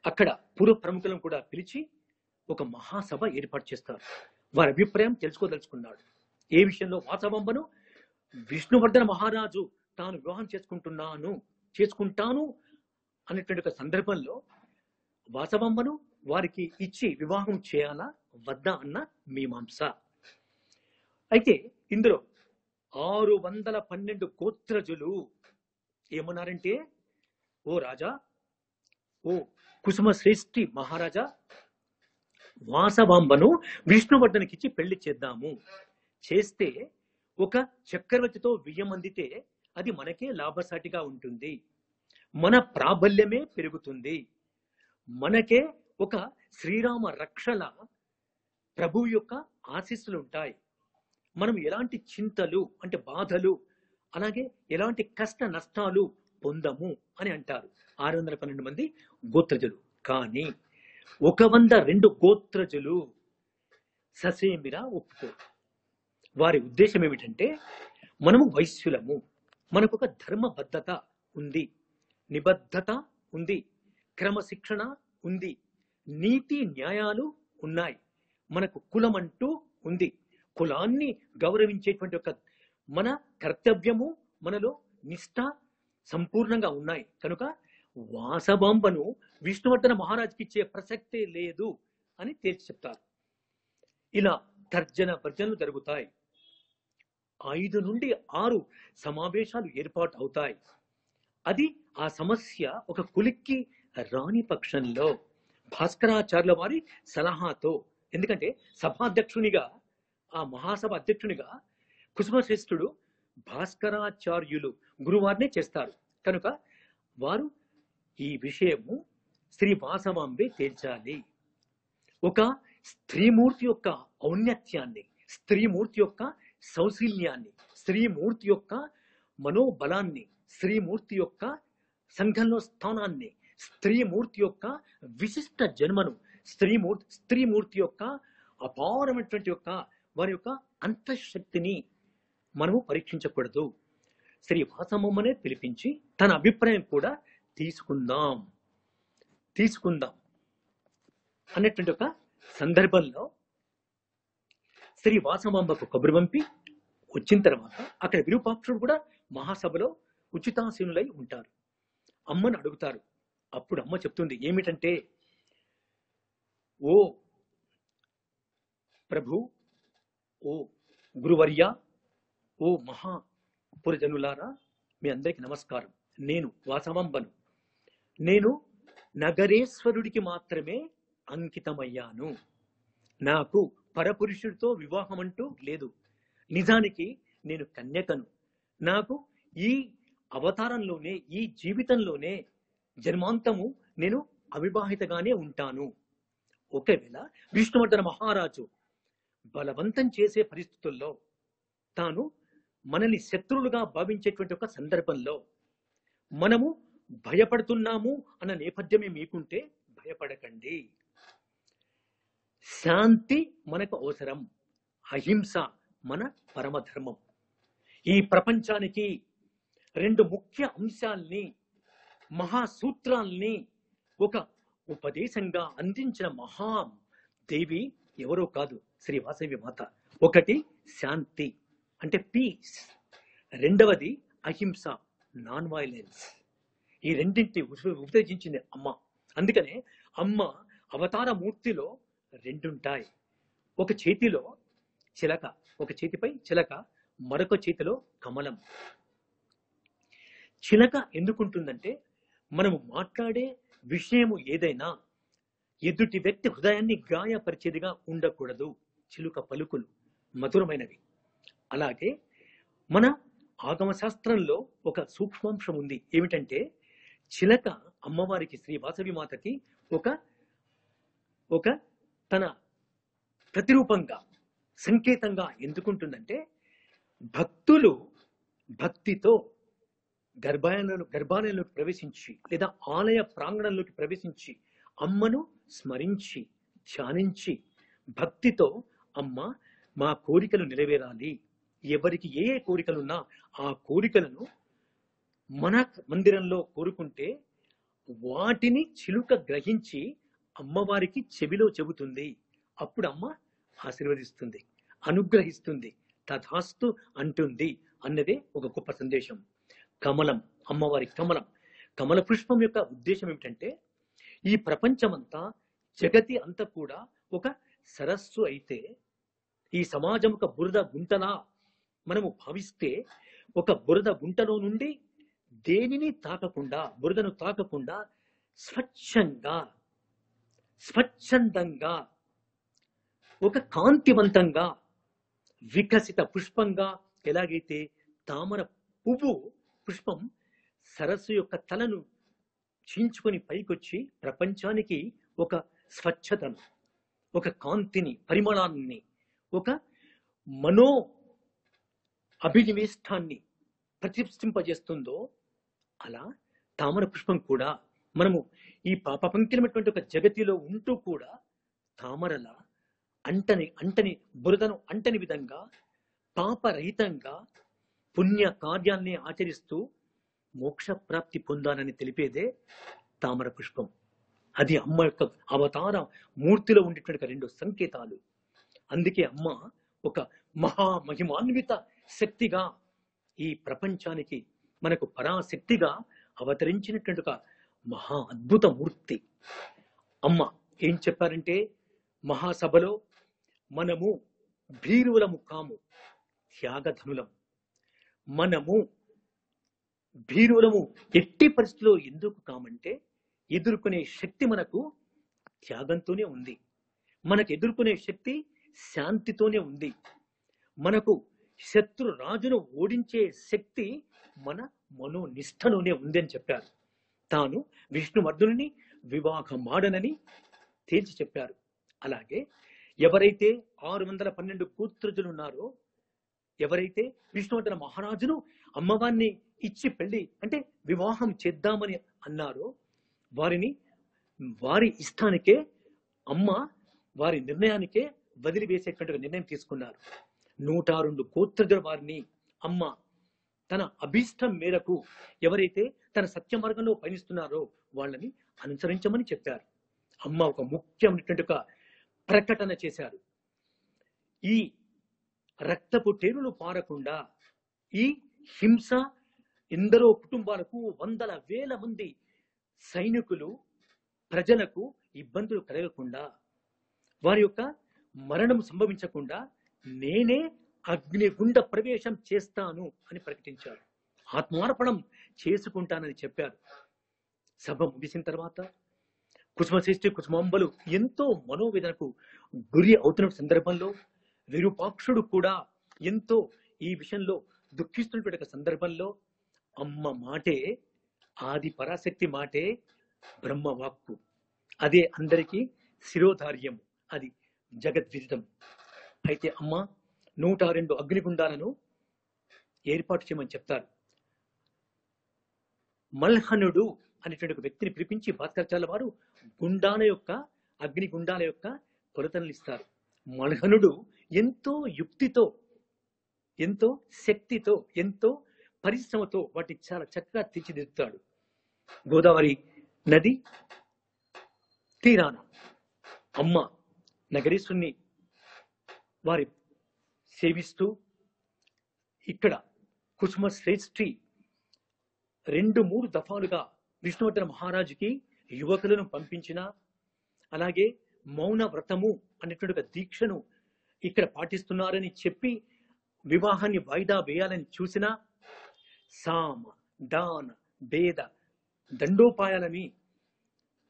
అక్కడ పూర్వ ప్రముఖులను కూడా పిలిచి ఒక మహాసభ ఏర్పాటు చేస్తారు. వారి అభిప్రాయం తెలుసుకోదలుచుకున్నాడు. ఏ విషయంలో? వాసవాంబను విష్ణువర్ధన మహారాజు తాను వివాహం చేసుకుంటాను అనేటువంటి ఒక సందర్భంలో వాసవాంబను వారికి ఇచ్చి వివాహం చేయాలా వద్దా అన్న మీమాంస. అయితే ఇందులో 612 గోత్రజులు ఏమన్నారంటే, ఓ రాజా, ఓ కుసుమ శ్రేష్ఠి మహారాజా, వాసవాంబను విష్ణువర్ధనకిచ్చి పెళ్లి చేద్దాము. చేస్తే ఒక చక్రవర్తితో వియ్యం అందితే అది మనకే లాభసాటిగా ఉంటుంది. మన ప్రాబల్యమే పెరుగుతుంది. మనకే ఒక శ్రీరామ రక్షల ప్రభువు యొక్క ఆశీస్సులు ఉంటాయి. మనం ఎలాంటి చింతలు అంటే బాధలు అలాగే ఎలాంటి కష్ట నష్టాలు పొందము అని అంటారు 612 మంది గోత్రజులు. కానీ 102 గోత్రజులు ససేమిరా ఒప్పుకోరు. వారి ఉద్దేశం ఏమిటంటే, మనము వైశ్యులము, మనకు ఒక ధర్మబద్ధత ఉంది, నిబద్ధత ఉంది, క్రమశిక్షణ ఉంది, నీతి న్యాయాలు ఉన్నాయి, మనకు కులం అంటూ ఉంది. కులాన్ని గౌరవించేటువంటి ఒక మన కర్తవ్యము, మనలో నిష్ఠ సంపూర్ణంగా ఉన్నాయి. కనుక వాసవాంబను విష్ణువర్ధన మహారాజుకి ఇచ్చే ప్రసక్తే లేదు అని తేల్చి చెప్తారు. ఇలా తర్జన భర్జనలు జరుగుతాయి. 5 నుండి 6 సమావేశాలు ఏర్పాటు అవుతాయి. అది ఆ సమస్య ఒక కులిక్కి రాని పక్షంలో భాస్కరాచార్యుల వారి సలహాతో, ఎందుకంటే సభాధ్యక్షునిగా ఆ మహాసభ అధ్యక్షునిగా కుసుమశ్రేష్ఠుడు భాస్కరాచార్యులు గురువారినే చేస్తారు. కనుక వారు ఈ విషయము శ్రీ వాసవాంబే తేల్చాలి. ఒక స్త్రీమూర్తి యొక్క ఔన్నత్యాన్ని, స్త్రీమూర్తి యొక్క సౌశీల్యాన్ని, స్త్రీమూర్తి యొక్క మనోబలాన్ని, స్త్రీమూర్తి యొక్క సంఘంలో స్థానాన్ని, స్త్రీమూర్తి యొక్క విశిష్ట జన్మను, స్త్రీమూర్తి యొక్క అపారమైనటువంటి యొక్క వారి యొక్క అంతఃశక్తిని మనము పరీక్షించకూడదు. శ్రీ వాసవమ్మనే పిలిపించి తన అభిప్రాయం కూడా తీసుకుందాం అన్నటువంటి ఒక సందర్భంలో శ్రీ వాసవాంబకు కబురు పంపి వచ్చిన తర్వాత అక్కడ విరూపాక్షుడు కూడా మహాసభలో ఉచితాసీనులై ఉంటారు. అమ్మను అడుగుతారు. అప్పుడు అమ్మ చెప్తుంది ఏమిటంటే, ఓ ప్రభు, ఓ గురువర్య, ఓ మహాపురజనులారా, మీ అందరికీ నమస్కారం. నేను వాసవంబను, నేను నగరేశ్వరుడికి మాత్రమే అంకితమయ్యాను. నాకు పరపురుషుడితో వివాహం అంటూ లేదు. నిజానికి నేను కన్యకను. నాకు ఈ అవతారంలోనే, ఈ జీవితంలోనే జన్మాంతము నేను అవివాహితగానే ఉంటాను. ఒకవేళ విష్ణువర్ధన మహారాజు బలవంతం చేసే పరిస్థితుల్లో, తాను మనల్ని శత్రువులుగా భావించేటువంటి ఒక సందర్భంలో మనము భయపడుతున్నాము అన్న నేపథ్యమే మీకుంటే భయపడకండి. శాంతి మనకు అవసరం. అహింస మన పరమధర్మం. ఈ ప్రపంచానికి రెండు ముఖ్య అంశాల్ని, మహాసూత్రాల్ని ఒక ఉపదేశంగా అందించిన మహాదేవి ఎవరో కాదు, శ్రీ వాసవి మాత. ఒకటి శాంతి అంటే పీస్, రెండవది అహింస నాన్ వైలెన్స్. ఈ రెండింటిని ఉపదేశించింది అమ్మ. అందుకనే అమ్మ అవతార మూర్తిలో రెండుంటాయి. ఒక చేతిలో చిలక, ఒక చేతిపై చిలక, మరొక చేతిలో కమలం. చిలక ఎందుకుంటుందంటే, మనము మాట్లాడే విషయము ఏదైనా ఎదుటి వ్యక్తి హృదయాన్ని గాయపరిచేదిగా ఉండకూడదు. చిలుక పలుకులు మధురమైనవి. అలాగే మన ఆగమ శాస్త్రంలో ఒక సూక్ష్మాంశం ఉంది. ఏమిటంటే, చిలక అమ్మవారికి, శ్రీ వాసవి మాతకి ఒక తన ప్రతిరూపంగా, సంకేతంగా ఎందుకుంటుందంటే, భక్తులు భక్తితో గర్భాలయంలోకి ప్రవేశించి లేదా ఆలయ ప్రాంగణంలోకి ప్రవేశించి అమ్మను స్మరించి ధ్యానించి భక్తితో, అమ్మ మా కోరికలు నెరవేరాలి, ఎవరికి ఏ ఏ కోరికలున్నా ఆ కోరికలను మన మందిరంలో కోరుకుంటే వాటిని చిలుక గ్రహించి అమ్మవారికి చెవిలో చెబుతుంది. అప్పుడు అమ్మ ఆశీర్వదిస్తుంది, అనుగ్రహిస్తుంది, తథాస్తు అంటుంది అన్నదే ఒక గొప్ప సందేశం. కమలం, అమ్మవారి కమలం. కమల పుష్పం యొక్క ఉద్దేశం ఏమిటంటే, ఈ ప్రపంచమంతా, జగతి అంతా కూడా ఒక సరస్సు అయితే, ఈ సమాజం ఒక బురద గుంటలా మనము భావిస్తే, ఒక బురద గుంటలో నుండి దేనిని తాకకుండా, బురదను తాకకుండా స్వచ్ఛంగా, స్వచ్ఛందంగా, ఒక కాంతివంతంగా వికసిత పుష్పంగా, ఎలాగైతే తామర పువ్వు పుష్పం సరస్సు యొక్క తలను చీల్చుకొని పైకొచ్చి ప్రపంచానికి ఒక స్వచ్ఛతను, ఒక కాంతిని, పరిమళాన్ని, ఒక మనో అభినివేష్టాన్ని ప్రతిష్ఠింపజేస్తుందో, అలా తామర పుష్పం కూడా మనము ఈ పాపపంకినటువంటి ఒక జగతిలో ఉంటూ కూడా తామరల అంటని బురదను అంటని విధంగా పాపరహితంగా పుణ్య కార్యాల్ని ఆచరిస్తూ మోక్ష ప్రాప్తి పొందాలని తెలిపేదే తామర పుష్పం. అది అమ్మ యొక్క అవతార మూర్తిలో ఉండేటువంటి రెండు సంకేతాలు. అందుకే అమ్మ ఒక మహామహిమాన్విత శక్తిగా ఈ ప్రపంచానికి మనకు పరాశక్తిగా అవతరించినటువంటి ఒక మహా అద్భుత మూర్తి అమ్మ. ఏం చెప్పారంటే, మహాసభలో మనము భీరువులము కాము, త్యాగధనులం. మనము భీరువులము ఎట్టి పరిస్థితిలో ఎందుకు కామంటే, ఎదుర్కొనే శక్తి మనకు త్యాగంతోనే ఉంది, మనకు ఎదుర్కొనే శక్తి శాంతితోనే ఉంది, మనకు శత్రు రాజును ఓడించే శక్తి మన మనోనిష్టలోనే ఉంది అని చెప్పారు. తాను విష్ణువర్ధుని వివాహమాడనని తేల్చి చెప్పారు. అలాగే ఎవరైతే 612 కూతురులు ఉన్నారో, ఎవరైతే విష్ణువర్ధన మహారాజును అమ్మవారిని ఇచ్చి పెళ్లి అంటే వివాహం చేద్దామని అన్నారో, వారి ఇష్టానికే అమ్మ వారి నిర్ణయానికే వదిలివేసేటువంటి నిర్ణయం తీసుకున్నారు. 102 గోత్రజుల వారిని అమ్మ తన అభీష్టం మేరకు, ఎవరైతే తన సత్య మార్గంలో పయనిస్తున్నారో వాళ్ళని అనుసరించమని చెప్పారు. అమ్మ ఒక ముఖ్యమైనటువంటి ఒక ప్రకటన చేశారు. ఈ రక్తపు టేరులు పారకుండా, ఈ హింస ఎందరో కుటుంబాలకు, వందల వేల మంది సైనికులు, ప్రజలకు ఇబ్బందులు కలగకుండా, వారి యొక్క మరణం సంభవించకుండా నేనే అగ్నిగుండ ప్రవేశం చేస్తాను అని ప్రకటించారు. ఆత్మార్పణం చేసుకుంటానని చెప్పారు. సభ ముగిసిన తర్వాత కుసుమశ్రేష్ఠి కుసుమాంబలు ఎంతో మనోవేదనకు గురి అవుతున్న సందర్భంలో విరూపాక్షుడు కూడా ఎంతో ఈ విషయంలో దుఃఖిస్తున్నటువంటి సందర్భంలో అమ్మ మాటే, ఆది పరాశక్తి మాటే బ్రహ్మవాక్కు. అదే అందరికీ శిరోధార్యం, అది జగద్విదితం. అయితే అమ్మ 102 అగ్నిగుండాలను ఏర్పాటు చేయమని చెప్తారు. మల్హనుడు అనేటువంటి ఒక వ్యక్తిని పిలిపించి భాస్కరాచార్యుల వారు అగ్నిగుండాల యొక్క కొలతలు ఇస్తారు. మల్హనుడు ఎంతో యుక్తితో, ఎంతో శక్తితో, ఎంతో పరిశ్రమతో వాటిని చాలా చక్కగా తీర్చిదిద్దుతాడు. గోదావరి నది తీరాన అమ్మ నగరేశ్వరుని వారి సేవిస్తూ ఇక్కడ కుసుమ శ్రేష్ఠి 2-3 దఫాలుగా విష్ణువర్ధన మహారాజుకి యువకులను పంపించిన, అలాగే మౌన వ్రతము అనేటువంటి దీక్షను ఇక్కడ పాటిస్తున్నారని చెప్పి వివాహాన్ని వాయిదా వేయాలని చూసిన సామ దాన భేద దండోపాయాలని,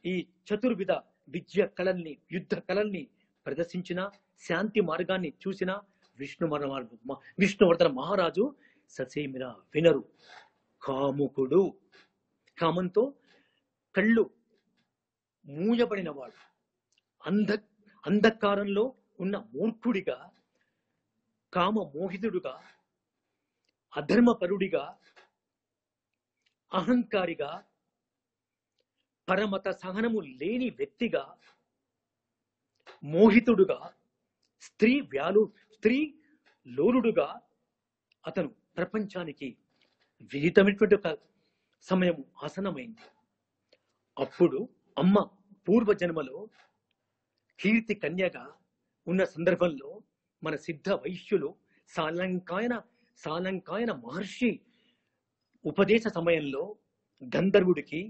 ఈ చతుర్విధ విద్య కళల్ని, యుద్ధ కళల్ని ప్రదర్శించిన, శాంతి మార్గాన్ని చూసిన విష్ణువర్ధన మహారాజు ససేమిరా వినరు. కాముకుడు, కామంతో కళ్ళు మూయబడినవాడు, అంధకారంలో ఉన్న మూర్ఖుడిగా, కామ మోహితుడుగా, అధర్మపరుడిగా, అహంకారిగా, పరమత సహనము లేని వ్యక్తిగా, మోహితుడుగా, స్త్రీ లోలుడుగా అతను ప్రపంచానికి విహితమైనటువంటి ఒక సమయం ఆసనమైంది. అప్పుడు అమ్మ పూర్వజన్మలో కీర్తి కన్యగా ఉన్న సందర్భంలో మన సిద్ధ వైశ్యులు సాలంకాయన మహర్షి ఉపదేశ సమయంలో గంధర్వుడికి,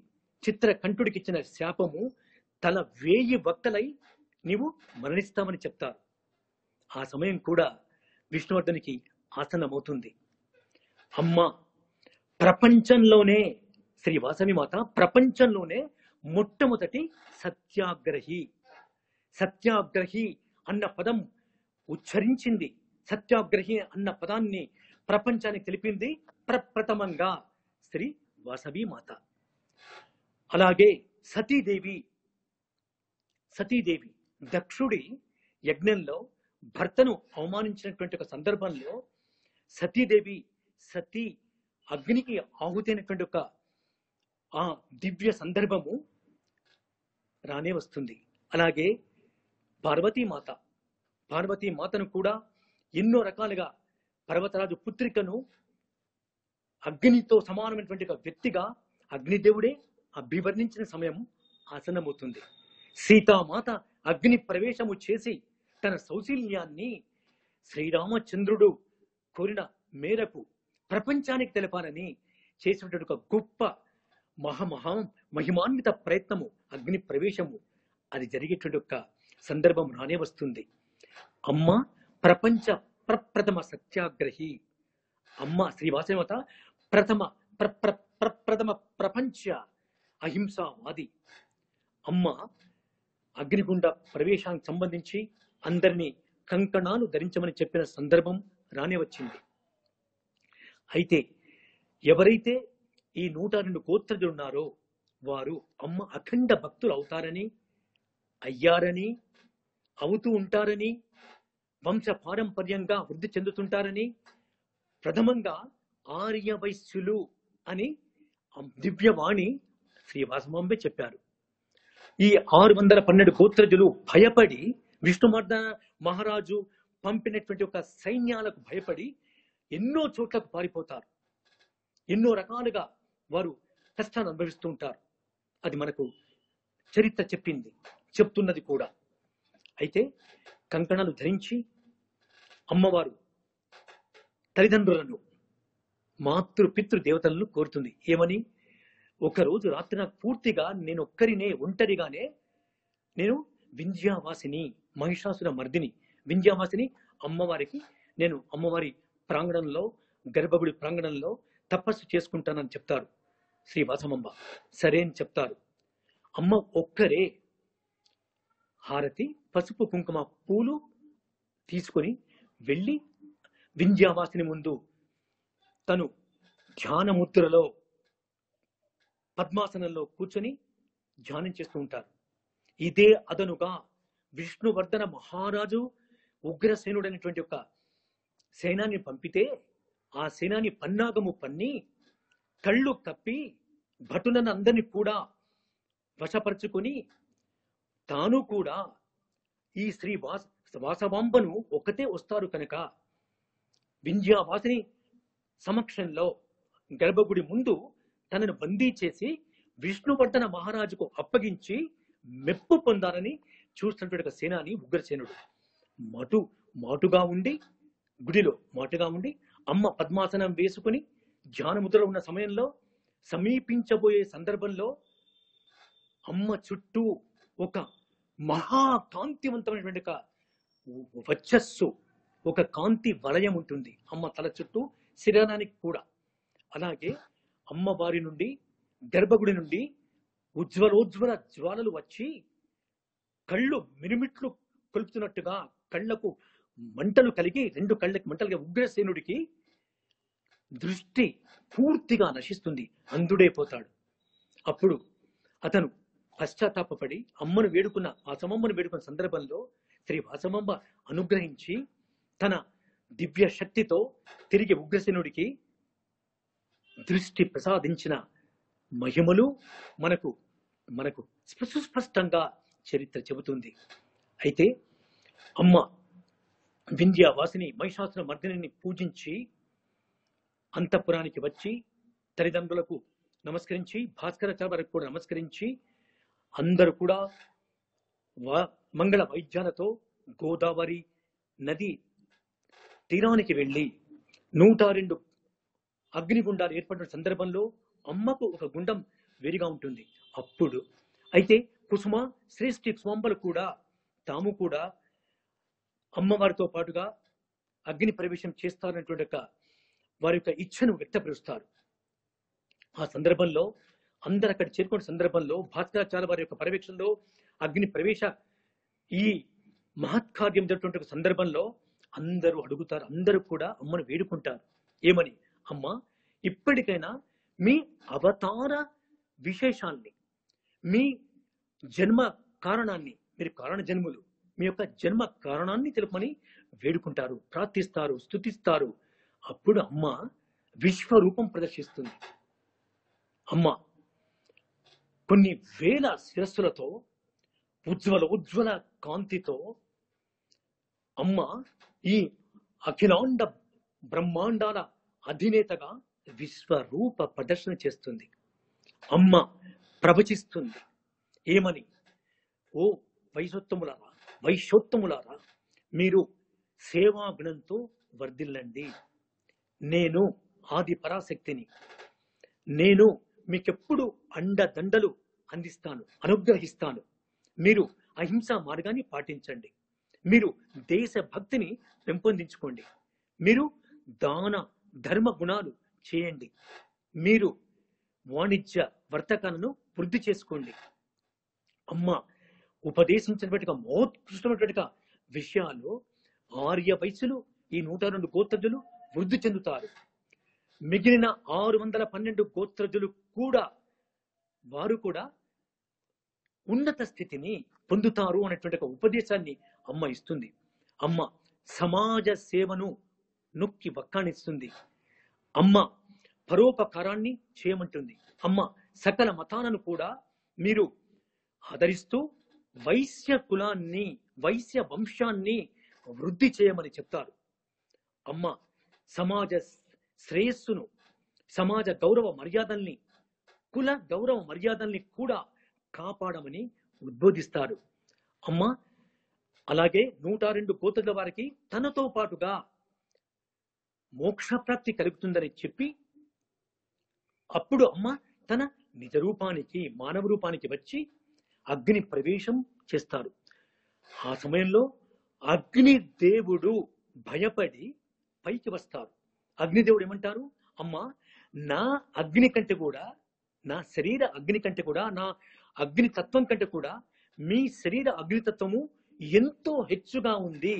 చిత్రకంఠుడికి ఇచ్చిన శాపము తల 1000 వక్కలై నీవు మరణిస్తామని చెప్తారు. ఆ సమయం కూడా విష్ణువర్ధనికి ఆసన్నమవుతుంది. అమ్మ ప్రపంచంలోనే, శ్రీ వాసవి మాత ప్రపంచంలోనే మొట్టమొదటి సత్యాగ్రహి అన్న పదం ఉచ్చరించింది. సత్యాగ్రహి అన్న పదాన్ని ప్రపంచానికి తెలిపింది ప్రప్రథమంగా శ్రీ వాసవి మాత. అలాగే సతీదేవి దక్షుడి యజ్ఞంలో భర్తను అవమానించినటువంటి ఒక సందర్భంలో సతీ అగ్నికి ఆహుతైనటువంటి ఒక ఆ దివ్య సందర్భము రానే వస్తుంది. అలాగే పార్వతీమాతను కూడా ఎన్నో రకాలుగా పర్వతరాజు పుత్రికను అగ్నితో సమానమైనటువంటి ఒక వ్యక్తిగా అగ్నిదేవుడే అభివర్ణించిన సమయం ఆసన్నమవుతుంది. సీతామాత అగ్ని ప్రవేశము చేసి తన సౌశీల్యాన్ని శ్రీరామచంద్రుడు కోరిన మేరకు ప్రపంచానికి తెలపాలని చేసినటువంటి ఒక గొప్ప మహిమాన్విత ప్రయత్నము, అగ్ని ప్రవేశము, అది జరిగేటువంటి ఒక సందర్భం రానే వస్తుంది. అమ్మ ప్రప్రథమ సత్యాగ్రహి. అమ్మ శ్రీ వాసవిమాత ప్రథమ ప్రపంచ అహింసావాది. అమ్మ అగ్నిగుండ ప్రవేశానికి సంబంధించి అందరినీ కంకణాలు ధరించమని చెప్పిన సందర్భం రానే వచ్చింది. అయితే ఎవరైతే ఈ 102 గోత్రజులు ఉన్నారో వారు అమ్మ అఖండ భక్తులు అవుతారని, అయ్యారని, అవుతూ ఉంటారని, వంశ పారంపర్యంగా వృద్ధి చెందుతుంటారని, ప్రథమంగా ఆర్య వైశ్యులు అని దివ్యవాణి శ్రీ వాసమాంబే చెప్పారు. ఈ 612 గోత్రజులు భయపడి విష్ణువర్ధన మహారాజు పంపినటువంటి ఒక సైన్యాలకు భయపడి ఎన్నో చోట్లకు పారిపోతారు. ఎన్నో రకాలుగా వారు కష్టాన్ని అనుభవిస్తూ ఉంటారు. అది మనకు చరిత్ర చెప్తున్నది కూడా. అయితే కంకణాలు ధరించి అమ్మవారు తల్లిదండ్రులను, మాతృ దేవతలను కోరుతుంది. ఏమని? ఒకరోజు రాత్రి నాకు పూర్తిగా నేను ఒంటరిగానే నేను వింధ్యావాసిని, మహిషాసుర మర్దిని వింధ్యావాసిని అమ్మవారికి నేను అమ్మవారి ప్రాంగణంలో, గర్భగుడి ప్రాంగణంలో తపస్సు చేసుకుంటానని చెప్తారు శ్రీ వాసమంబ. సరే అని చెప్తారు. అమ్మ ఒక్కరే హారతి, పసుపు, కుంకుమ, పూలు తీసుకొని వెళ్ళి వింధ్యావాసిని ముందు తను ధ్యాన ముద్రలో పద్మాసనంలో కూర్చొని ధ్యానం చేస్తూ ఉంటారు. ఇదే అదనుగా విష్ణువర్ధన మహారాజు ఉగ్రసేనుడైనటువంటి ఒక సేనాన్ని పంపితే ఆ సేనాని పన్నాగము పన్ని కళ్ళు కప్పి భటులను అందరినీ కూడా వశపరుచుకొని తాను కూడా ఈ శ్రీ వాసవాంబను ఒకతే వస్తారు కనుక వింధ్యావాసిని సమక్షంలో గర్భగుడి ముందు తనను బందీ చేసి విష్ణువర్ధన మహారాజుకు అప్పగించి మెప్పు పొందాలని చూస్తున్నటువంటి సేనాని ఉగ్రసేనుడు మాటుగా ఉండి గుడిలో మాటుగా ఉండి అమ్మ పద్మాసనం వేసుకుని ధ్యానముద్రలో ఉన్న సమయంలో సమీపించబోయే సందర్భంలో అమ్మ చుట్టూ ఒక మహాకాంతివంతమైనటువంటి వచ్చస్సు, ఒక కాంతి వలయం ఉంటుంది అమ్మ తల చుట్టూ, శరీరానికి కూడా. అలాగే అమ్మవారి నుండి గర్భగుడి నుండి ఉజ్వలోజ్వల జ్వాలలు వచ్చి కళ్ళు మిరుమిట్లు కొలుపుతున్నట్టుగా కళ్లకు మంటలు కలిగి, రెండు కళ్ళకి మంటలుగా ఉగ్రసేనుడికి దృష్టి పూర్తిగా నశిస్తుంది, అంధుడైపోతాడు. అప్పుడు అతను పశ్చాత్తాపడి అమ్మను వేడుకున్న సందర్భంలో శ్రీ వాసమాంబ అనుగ్రహించి తన దివ్య శక్తితో తిరిగి ఉగ్రసేనుడికి దృష్టి ప్రసాదించిన మహిమలు మనకు సుస్పష్టంగా చరిత్ర చెబుతుంది. అయితే అమ్మ వింధ్యావాసిని మహిషాసుర మర్దిని పూజించి అంతఃపురానికి వచ్చి తల్లిదండ్రులకు నమస్కరించి, భాస్కరాచార్య వారికి కూడా నమస్కరించి, అందరూ కూడా మంగళ వైద్యాలతో గోదావరి నది తీరానికి వెళ్ళి 102 అగ్నిగుండాలు ఏర్పడిన సందర్భంలో అమ్మకు ఒక గుండం వేరుగా ఉంటుంది. అప్పుడు అయితే కుసుమ, శ్రేష్ఠి స్వాంబలు కూడా తాము కూడా అమ్మవారితో పాటుగా అగ్ని ప్రవేశం చేస్తారనేటువంటి వారి యొక్క ఇచ్ఛను వ్యక్తపరుస్తారు. ఆ సందర్భంలో అందరు అక్కడ చేరుకున్న సందర్భంలో భాస్కరాచార్య వారి యొక్క పర్యవేక్షణలో అగ్ని ప్రవేశ ఈ మహత్కార్యం జరిగినటువంటి సందర్భంలో అందరూ అడుగుతారు, అందరూ కూడా అమ్మను వేడుకుంటారు. ఏమని? అమ్మ, ఇప్పటికైనా మీ అవతార విశేషాన్ని, మీ జన్మ కారణాన్ని, మీరు కారణ జన్ములు, మీ యొక్క జన్మ కారణాన్ని తెలుపమని వేడుకుంటారు, ప్రార్థిస్తారు, స్తుతిస్తారు. అప్పుడు అమ్మ విశ్వరూపం ప్రదర్శిస్తుంది. అమ్మ కొన్ని వేల శిరస్సులతో ఉజ్వల కాంతితో అమ్మ ఈ అఖిలాండ బ్రహ్మాండాల అధినేతగా విశ్వరూప ప్రదర్శన చేస్తుంది. అమ్మ ప్రవచిస్తుంది. ఏమని? ఓ వైశ్యోత్తములారా, మీరు సేవాగుణంతో వర్ధిల్లండి. నేను ఆది పరాశక్తిని. నేను మీకెప్పుడు అండదండలు అందిస్తాను, అనుగ్రహిస్తాను. మీరు అహింసా మార్గాన్ని పాటించండి. మీరు దేశభక్తిని పెంపొందించుకోండి. మీరు దాన ధర్మ గుణాలు చేయండి. మీరు వాణిజ్య వర్తకాలను వృద్ధి చేసుకోండి. అమ్మ ఉపదేశించినటువంటి మహోత్కృష్టమైనటువంటి విషయాలు ఆర్య వయసులు ఈ 102 గోత్రజులు వృద్ధి చెందుతారు. మిగిలిన 612 గోత్రజులు కూడా వారు కూడా ఉన్నత స్థితిని పొందుతారు అనేటువంటి ఒక ఉపదేశాన్ని అమ్మ ఇస్తుంది. అమ్మ సమాజ సేవను నొక్కి వక్కాణిస్తుంది. అమ్మ పరోపకారాన్ని చేయమంటుంది. అమ్మ సకల మతాలను కూడా మీరు ఆదరిస్తూ వైశ్య కులాన్ని, వైశ్య వంశాన్ని వృద్ధి చేయమని చెప్తారు. అమ్మ సమాజ శ్రేయస్సును, సమాజ గౌరవ మర్యాదల్ని, కుల గౌరవ మర్యాదల్ని కూడా కాపాడమని ఉద్బోధిస్తారు. అమ్మ అలాగే 102 గోత్రుల వారికి తనతో పాటుగా మోక్షప్రాప్తి కలుగుతుందని చెప్పి అప్పుడు అమ్మ తన నిజ రూపానికి, మానవ రూపానికి వచ్చి అగ్ని ప్రవేశం చేస్తారు. ఆ సమయంలో అగ్నిదేవుడు భయపడి పైకి వస్తారు. అగ్నిదేవుడు ఏమంటారు? అమ్మ, నా అగ్ని కంటే కూడా, నా శరీర అగ్ని కంటే కూడా, నా అగ్ని తత్వం కంటే కూడా మీ శరీర అగ్నితత్వము ఎంతో హెచ్చుగా ఉంది.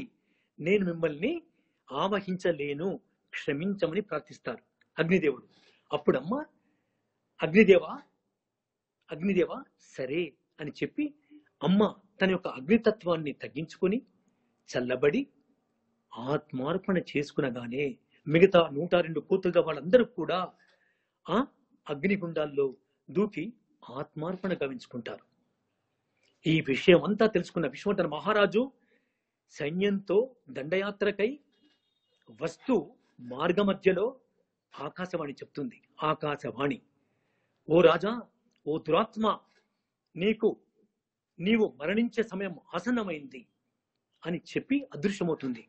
నేను మిమ్మల్ని ఆవహించలేను, క్షమించమని ప్రార్థిస్తారు అగ్నిదేవుడు. అప్పుడమ్మ అగ్నిదేవ సరే అని చెప్పి అమ్మ తన యొక్క అగ్నితత్వాన్ని తగ్గించుకొని చల్లబడి ఆత్మార్పణ చేసుకునగానే మిగతా 102 కూతురుగా వాళ్ళందరూ కూడా ఆ అగ్నిగుండాల్లో దూకి ఆత్మార్పణ గావించుకుంటారు. ఈ విషయం అంతా తెలుసుకున్న విశ్వవర్ధన మహారాజు సైన్యంతో దండయాత్రకై వస్తూ మార్గ మధ్యలో ఆకాశవాణి చెప్తుంది. ఆకాశవాణి, ఓ రాజా, ఓ దురాత్మ, నీవు మరణించే సమయం ఆసన్నమైంది అని చెప్పి అదృశ్యమవుతుంది.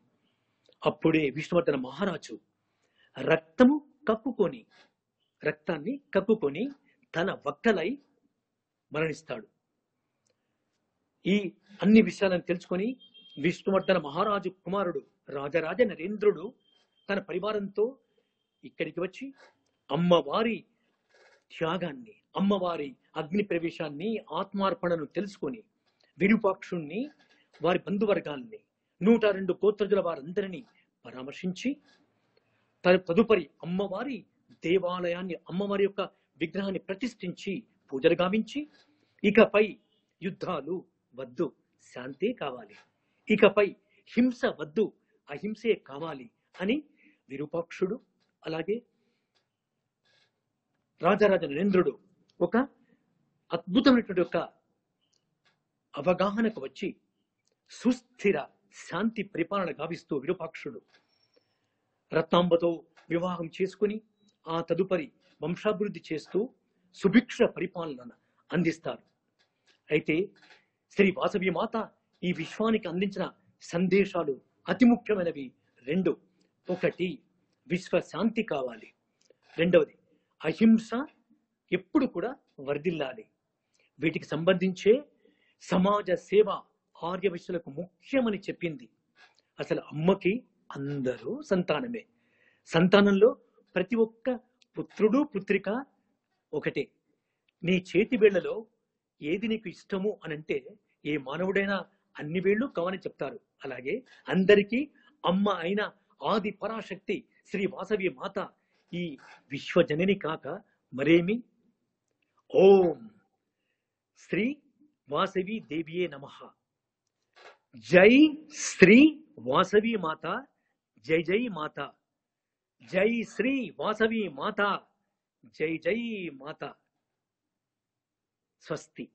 అప్పుడే విష్ణువర్ధన మహారాజు రక్తాన్ని కక్కుకొని తన వక్కలై మరణిస్తాడు. ఈ అన్ని విషయాలను తెలుసుకొని విష్ణువర్ధన మహారాజు కుమారుడు రాజరాజ నరేంద్రుడు తన పరివారంతో ఇక్కడికి వచ్చి అమ్మవారి త్యాగాన్ని, అమ్మవారి అగ్ని ప్రవేశాన్ని, ఆత్మార్పణను తెలుసుకొని విరూపాక్షుణ్ణి, వారి బంధువర్గాల్ని, 102 గోత్రజుల వారందరినీ పరామర్శించి తదుపరి అమ్మవారి దేవాలయాన్ని, అమ్మవారి యొక్క విగ్రహాన్ని ప్రతిష్ఠించి పూజలు గావించి ఇకపై యుద్ధాలు వద్దు, శాంతే కావాలి, ఇకపై హింస వద్దు, అహింసే కావాలి అని విరూపాక్షుడు అలాగే రాజరాజ నరేంద్రుడు ఒక అద్భుతమైనటువంటి ఒక అవగాహనకు వచ్చి సుస్థిర శాంతి పరిపాలన గావిస్తూ విరూపాక్షుడు రత్నాంబతో వివాహం చేసుకుని ఆ తదుపరి వంశాభివృద్ధి చేస్తూ సుభిక్ష పరిపాలన అందిస్తారు. అయితే శ్రీ వాసవి మాత ఈ విశ్వానికి అందించిన సందేశాలు అతి ముఖ్యమైనవి 2. ఒకటి, విశ్వశాంతి కావాలి. 2వది, అహింస ఎప్పుడు కూడా వర్ధిల్లాలి. వీటికి సంబంధించే సమాజ సేవ ఆర్యవైశ్యులకు ముఖ్యమని చెప్పింది. అసలు అమ్మకి అందరూ సంతానమే. సంతానంలో ప్రతి ఒక్క పుత్రుడు పుత్రిక ఒకటే. నీ చేతి వేళ్లలో ఏది నీకు ఇష్టము అనంటే ఏ మానవుడైనా అన్ని వేళ్లు కావని చెప్తారు. అలాగే అందరికీ అమ్మ అయిన ఆది పరాశక్తి శ్రీ వాసవి మాత ఈ విశ్వజనని కాక మరేమి. ఓం శ్రీ వాసవి దేవియే నమః. జై శ్రీ వాసవి మాత, జై జై మాత. జై శ్రీ వాసవి మాత, జై జై మాత. స్వస్తి.